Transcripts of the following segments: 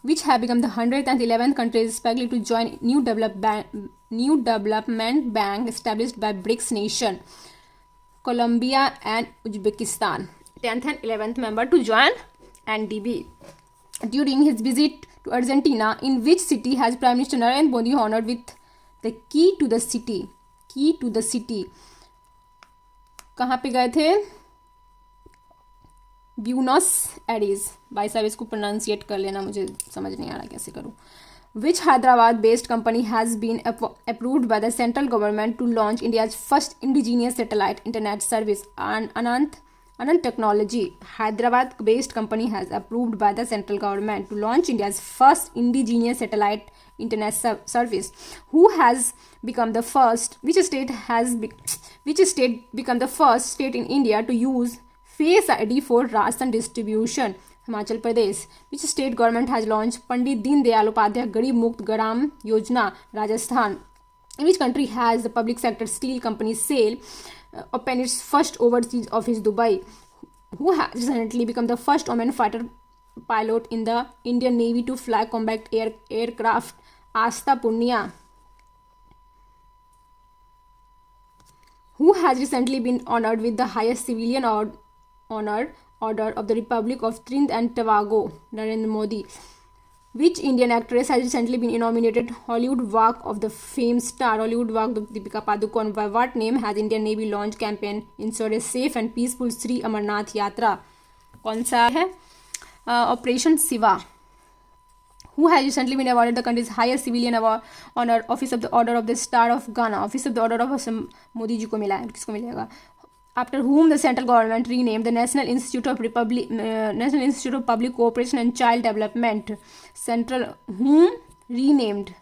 which have become the 100th and 11th countries respectively to join new development bank established by BRICS nation, Colombia and Uzbekistan. 10th and 11th member to join NDB. During his visit to Argentina, in which city has Prime Minister Narendra Modi honored with the key to the city? कहाँ पे गए थे? Buenos Aries. भाई साहब इसको pronunciate कर लेना, मुझे समझ नहीं आ रहा कैसे करूँ. Which Hyderabad based company has been approved by the central government to launch India's first indigenous satellite internet service on Anant Technology? Hyderabad based company has approved by the central government to launch India's first indigenous satellite internet service. Who has become the first? Which state become the first state in India to use Face ID for ration distribution? Himachal Pradesh. Which state government has launched Pandit Deen Dayal Upadhyay Garib Mukt Gram Yojana? Rajasthan. In which country has the public sector steel company SAIL opened its first overseas office? Dubai. Who has recently become the first woman fighter pilot in the Indian Navy to fly combat aircraft? Asta Punya. Who has recently been honored with the highest civilian honor, Order of the Republic of Trinidad and Tobago? Narendra Modi. Which Indian actress has recently been nominated Hollywood Walk of the Fame star? Hollywood Walk of Deepika Padukone. By what name has Indian Navy launched campaign ensure a safe and peaceful Sri Amarnath Yatra? कौन सा है? Operation Siva. Who has recently been awarded the country's highest civilian award honor, Office of the Order of the Star of Ghana? Office of the Order of Modi ji को मिला है, किसको मिलेगा? After whom the central government renamed the National Institute of Public Cooperation and Child Development. Central whom renamed?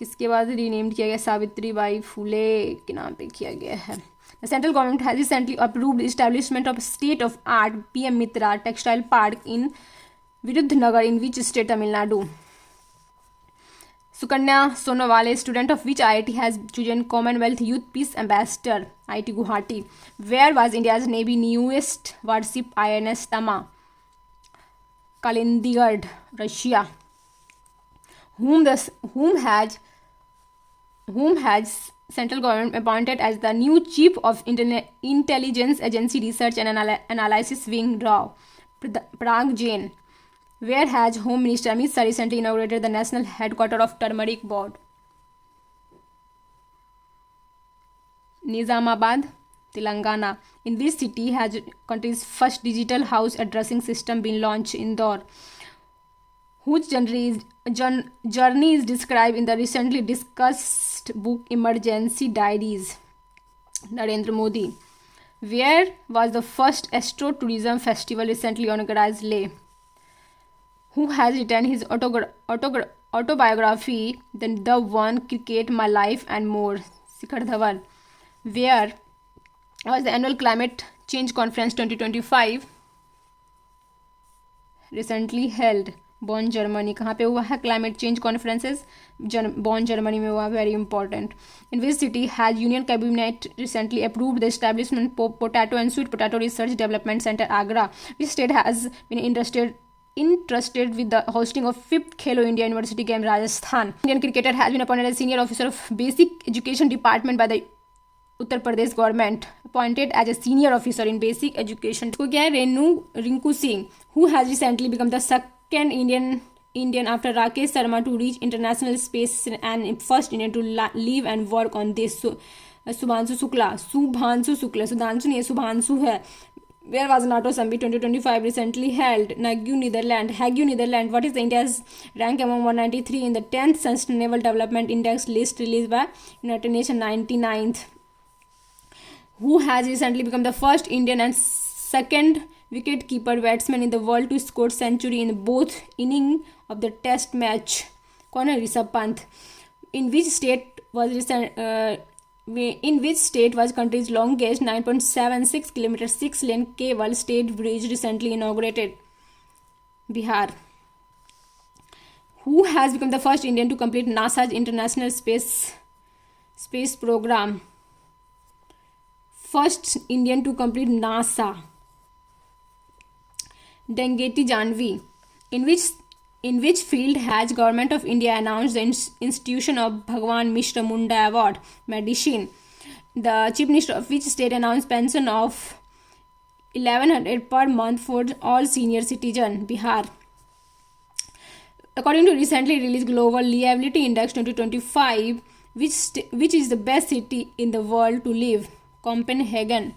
किसके बाद renamed किया गया? Savitri by फुले के नाम पे किया गया है. The central government has recently approved the establishment of state-of-art PM Mitra Textile Park in Virudhunagar in which state? Tamil Nadu. Sukanya Sonowale, student of which IIT, has chosen Commonwealth Youth Peace Ambassador, IIT Guwahati. Where was India's Navy newest warship INS Tama? Kaliningrad, Russia. Whom has central government appointed as the new chief of intelligence agency research and analysis wing? Rao Parag Jain. Where has Home Minister Amit Shah recently inaugurated the national headquarters of Turmeric Board? Nizamabad, Telangana. In this city has country's first digital house addressing system been launched? Indore. Whose journey is described in the recently discussed book Emergency Diaries? Narendra Modi. Where was the first Astro Tourism Festival recently organized? Leh. Who has written his autobiography, The One, Cricket, My Life and More? Shikhar Dhawan. Where was the annual Climate Change Conference 2025 recently held? Bonn, Germany. कहाँ पे हुआ है Climate Change Conferences? Bonn, Germany में हुआ. Very important. In which city has Union Cabinet recently approved the establishment Potato and Sweet Potato Research Development Center, Agra? Which state has been entrusted with the hosting of 5th Khelo India University Game? Rajasthan. Indian cricketer has been appointed as senior officer of Basic Education Department by the Uttar Pradesh government. Appointed as a senior officer in Basic Education. को क्या है? Rinku Singh. Who has recently become the second Indian after Rakesh Sharma to reach international space and first Indian to live and work on this? Subhanshu Shukla. Sudhanshu नहीं है, Subhanshu है. Where was NATO Summit 2025 recently held? Hague, Netherlands. What is India's rank among 193 in the 10th Sustainable Development Index list released by United Nations? 99th. Who has recently become the first Indian and second wicket-keeper batsman in the world to score century in both innings of the Test match? कौन है? Rishabh Pant. In which state was country's longest 9.76 km 6-lane cable stayed bridge recently inaugurated? Bihar. Who has become the first Indian to complete NASA's International Space Program? First Indian to complete NASA. Dengeti Janvi. In which field has Government of India announced the institution of Bhagwan Mishra Munda Award? Medicine. The Chief Minister of which state announced pension of 1100 per month for all senior citizen? Bihar. According to recently released Global Livability Index 2025, which is the best city in the world to live? Copenhagen.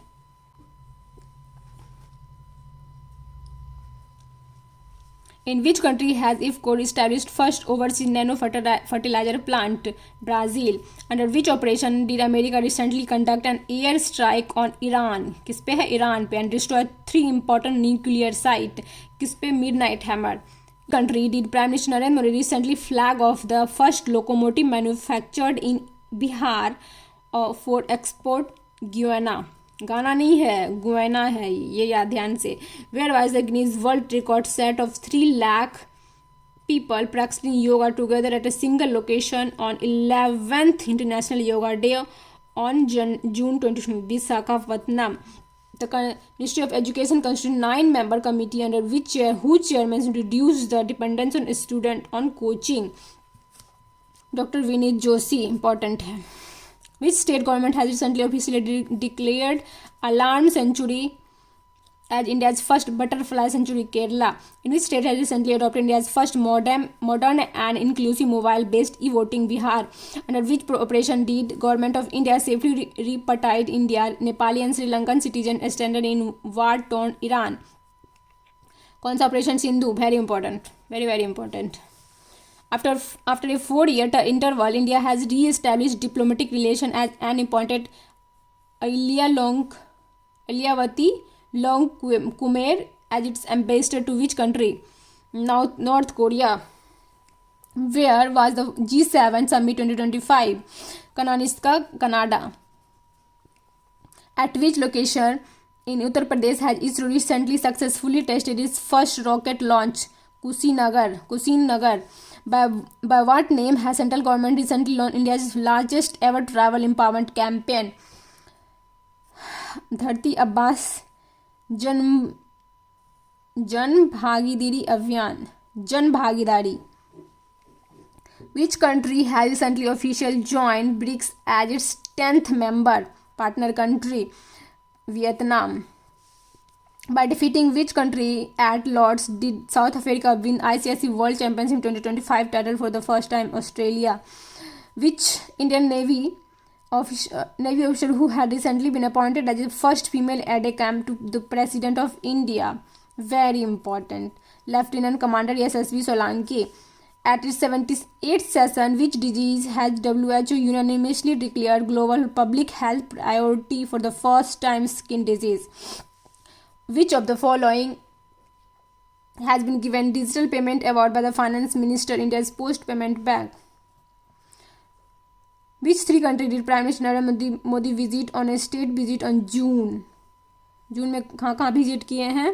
In which country has IFCO established first overseas nano fertilizer plant? Brazil. Under which operation did America recently conduct an air strike on Iran? किस पे है? Iran पे. And destroy 3 important nuclear site. किस पे? Midnight Hammer. Country did Prime Minister Narendra Modi recently flag off the first locomotive manufactured in Bihar for export? Guyana. गाना नहीं है, गुएना है, ये याद ध्यान से. Where was the Guinness world record set of 3 lakh people practicing yoga together at a single location on 11th International Yoga Day on June 2020, Visakhapatnam. The Ministry of Education constituted 9-member committee under whose chairman reduced the dependence on student on coaching. Dr. Vinit Joshi, important है. Which state government has recently officially declared Alarm Century as India's first butterfly century? Kerala. In which state has recently adopted India's first modern and inclusive mobile-based e-voting? Bihar. Under which operation did Government of India safely repatriate India, Nepali and Sri Lankan citizens stranded in war-torn Iran? कौन सा operation? Sindhu. Very important. Very, very important. After a 4-year interval, India has re-established diplomatic relations and appointed Ailyavati Long Kumer as its ambassador to which country? North Korea. Where was the G7 Summit 2025? Kananiska, Canada. At which location in Uttar Pradesh has ISRO recently successfully tested its first rocket launch? Kushinagar. By what name has central government recently launched India's largest ever travel empowerment campaign? धरती अब्बास जन भागीदारी अभियान. जन भागीदारी. Which country has recently officially joined BRICS as its 10th member partner country? Vietnam. By defeating which country at Lord's did South Africa win ICC World Championship 2025 title for the first time? Australia. Which Indian Navy official who had recently been appointed as the first female aide-de-camp to the President of India? Very important. Lieutenant Commander SSV Solanki. At its 78th session, which disease has WHO unanimously declared global public health priority for the first time? Skin disease. Which of the following has been given Digital Payment Award by the Finance Minister, India's Post Payment Bank? Which 3 countries did Prime Minister Narendra Modi visit on a state visit on June? जून में कहाँ visit किए हैं?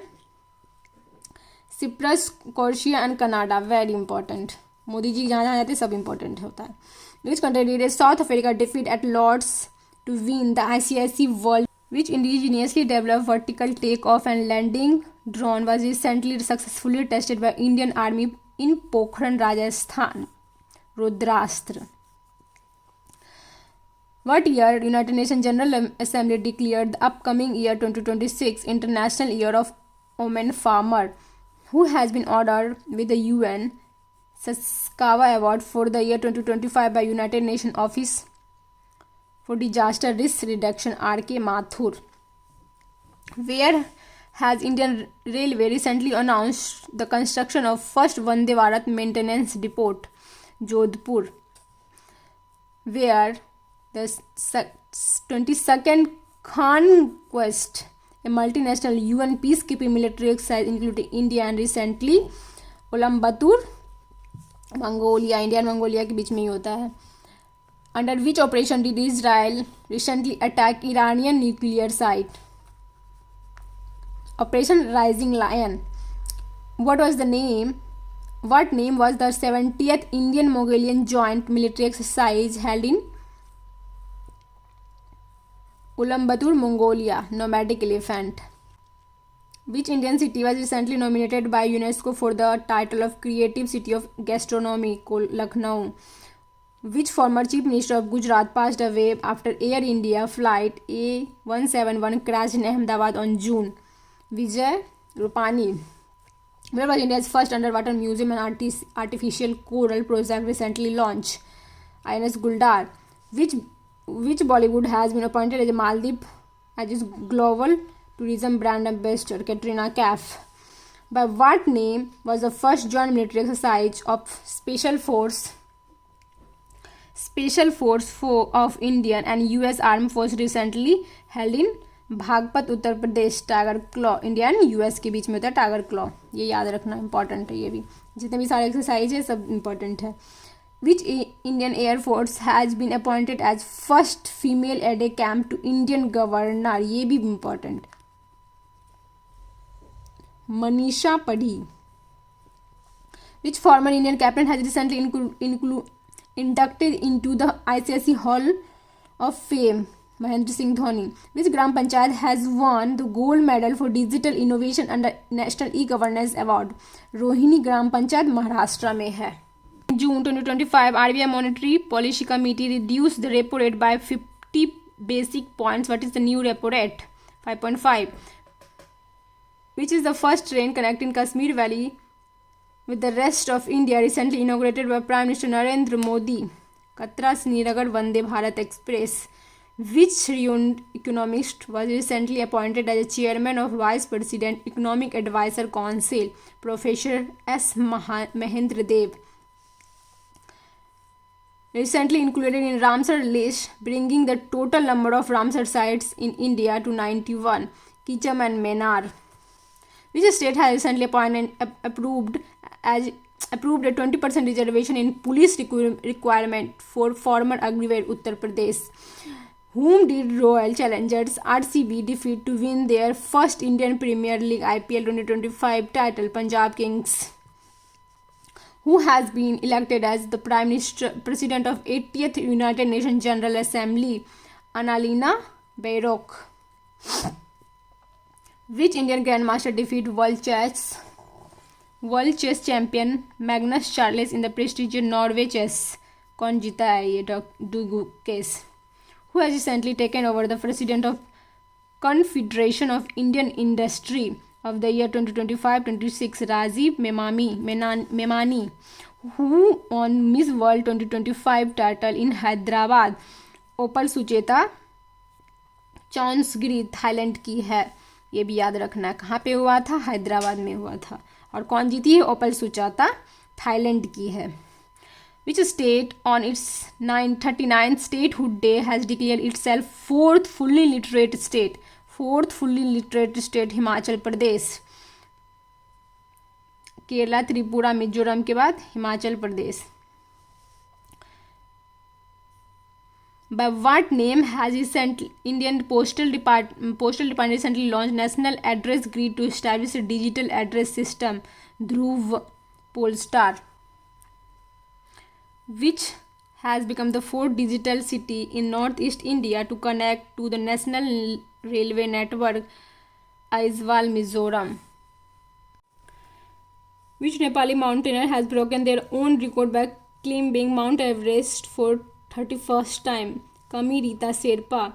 Cyprus, Croatia and Canada. Very important. Modi ji जहाँ जहाँ जाते सब important होता है. Which country did South Africa defeat at Lord's to win the ICC World? Which indigenously developed vertical takeoff and landing drone was recently successfully tested by Indian Army in Pokhran, Rajasthan? Rudrastra. What year United Nations General Assembly declared the upcoming year 2026 International Year of Women Farmer? Who has been honored with the UN Sasakawa Award for the year 2025 by United Nations Office for Disaster Risk Reduction? R.K. Mathur. Where has Indian Railway recently announced the construction of first Vande Bharat maintenance depot? Jodhpur. Where the 22nd Conquest, a multinational UN peacekeeping military exercise including India and recently Ulaanbaatar, Mongolia. India और Mongolia के बीच में ही होता है. Under which operation did Israel recently attack Iranian nuclear site? Operation Rising Lion. What name was the 70th Indian-Mongolian joint military exercise held in Ulaanbaatar, Mongolia? Nomadic elephant. Which Indian city was recently nominated by UNESCO for the title of Creative City of Gastronomy? Lucknow. Which former Chief Minister of Gujarat passed away after Air India flight A171 crashed in Ahmedabad on June? Vijay Rupani. Where was India's first underwater museum and artificial coral project recently launched? INS Guldar. Which Bollywood has been appointed as a Maldives as its global tourism brand ambassador? Katrina Kaif. By what name was the first joint military exercise of Special Force of Indian and US Armed Force recently held in Baghpat Uttar Pradesh? Tiger claw. India and US के बीच में होता है tiger claw. ये याद रखना important है. ये भी जितने भी सारे एक्सरसाइज है सब इंपॉर्टेंट है. Which Indian air force has been appointed as first female at a camp to Indian governor? ये भी important. Manisha Padhi. Which former Indian captain has recently inducted into the ICIC Hall of Fame? Mahendra Singh Dhoni. Which Gram Panchayat has won the gold medal for digital innovation under National E-Governance Award? Rohini gram panchayat Maharashtra में है. June 2025, RBI Monetary Policy Committee reduced the repo rate by 50 basic points. What is the new repo rate? 5.5. Which is the first train connecting Kashmir Valley with the rest of India recently inaugurated by Prime Minister Narendra Modi? Katra Srinagar Vande Bharat Express. Which renowned economist was recently appointed as a chairman of Vice President Economic Advisor Council? Professor S. Mahendra Dev. Recently included in Ramsar list, bringing the total number of Ramsar sites in India to 91. Kicham and Menar. Which state has recently approved a 20% reservation in police requirement for former Agniwear? Uttar Pradesh. Whom did Royal Challengers RCB defeat to win their first Indian Premier League IPL 2025 title? Punjab Kings. Who has been elected as the President of 80th United Nations General Assembly? Annalena Baerbock. Which Indian Grandmaster defeated World Chess Champion Magnus Carlsen in the prestigious Norway Chess? कौन जीता है ये? Dugues. Who has recently taken over the President of Confederation of Indian Industry of the year 2025-26? Rajiv Memani. Who won Miss World 2025 title in Hyderabad? Opal Suchata Chuangsri Thailand की है. ये भी याद रखना. कहाँ पे हुआ था? हैदराबाद में हुआ था. और कौन जीती है? ओपल सुचेता थाईलैंड की है. Which state on its 39th statehood day has declared itself fourth fully literate state? Himachal Pradesh. Kerala, Tripura, Mizoram के बाद Himachal Pradesh. By what name has Indian Postal Department recently launched National Address Grid to establish a digital address system? Dhruv Polestar. Which has become the fourth digital city in northeast India to connect to the national railway network? Aizawl, Mizoram. Which Nepali mountaineer has broken their own record by climbing Mount Everest for 31st time? Kami Rita Sherpa.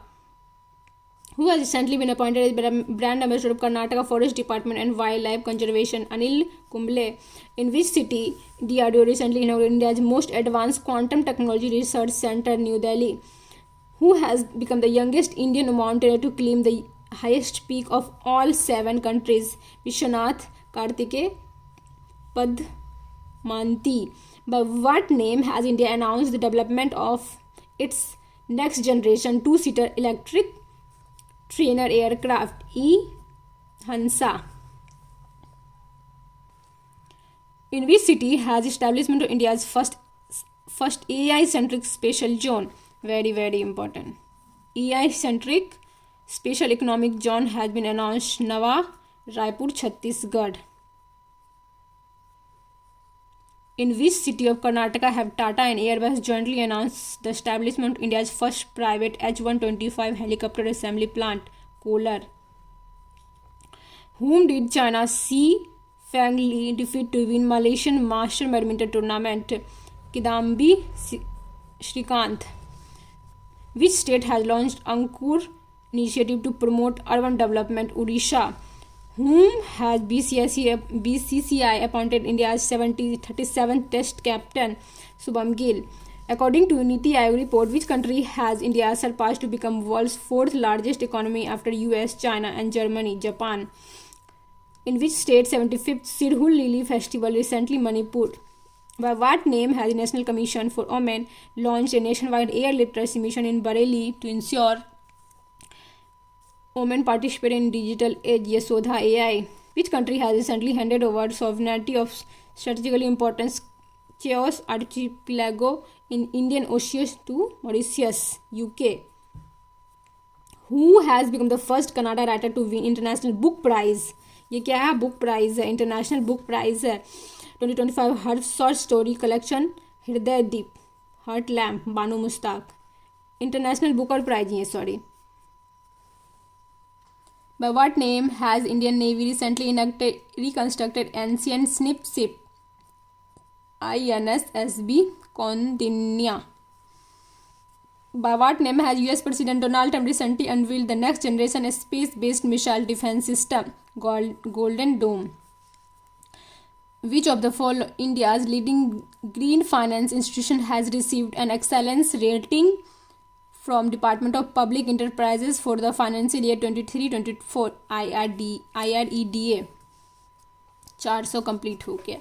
Who has recently been appointed as brand ambassador of Karnataka Forest Department and Wildlife Conservation? Anil Kumble. In which city DRDO recently inaugurated India's most advanced quantum technology research center, New Delhi? Who has become the youngest Indian mountaineer to climb the highest peak of all 7 countries? Vishwanath Karthike Padmanti. By what name has India announced the development of its next generation 2-seater electric trainer aircraft? Hansa. In which city has establishment of India's first AI-centric special zone? Very, very important. AI-centric special economic zone has been announced. Nawa Raipur, Chhattisgarh. In which city of Karnataka have Tata and Airbus jointly announced the establishment of India's first private H-125 helicopter assembly plant? Kolar. Whom did China See Feng Li defeat to win Malaysian Master Badminton Tournament? Kidambi Shrikant. Which state has launched Ankur initiative to promote urban development? Odisha. Whom has BCCI appointed India's 37th Test captain? Subham Gill. According to Niti Aayog report, which country has India surpassed to become world's fourth largest economy after US, China and Germany? Japan. In which state 75th Sirhul Lili festival recently? Manipur. By what name has the National Commission for Women launched a nationwide air literacy mission in Bareilly to ensure women participate in digital age? Yasodha AI. Which country has recently handed over sovereignty of strategically important Chios archipelago in Indian Ocean to Mauritius? UK. Who has become the first Kannada writer to win International Book Prize? ये क्या है? Book prize है, international book prize है 2025 हर short story collection हृदय दीप hurt lamp बानू Mushtaq international Booker prize ही है sorry. By what name has Indian Navy recently reconstructed ancient snip ship INSSB Kondinya? By what name has US President Donald Trump recently unveiled the next generation space-based missile defense system, Golden Dome? Which of the following India's leading green finance institution has received an excellence rating from Department of Public Enterprises for the financial year 23-24 IREDA? 400 complete हो गया.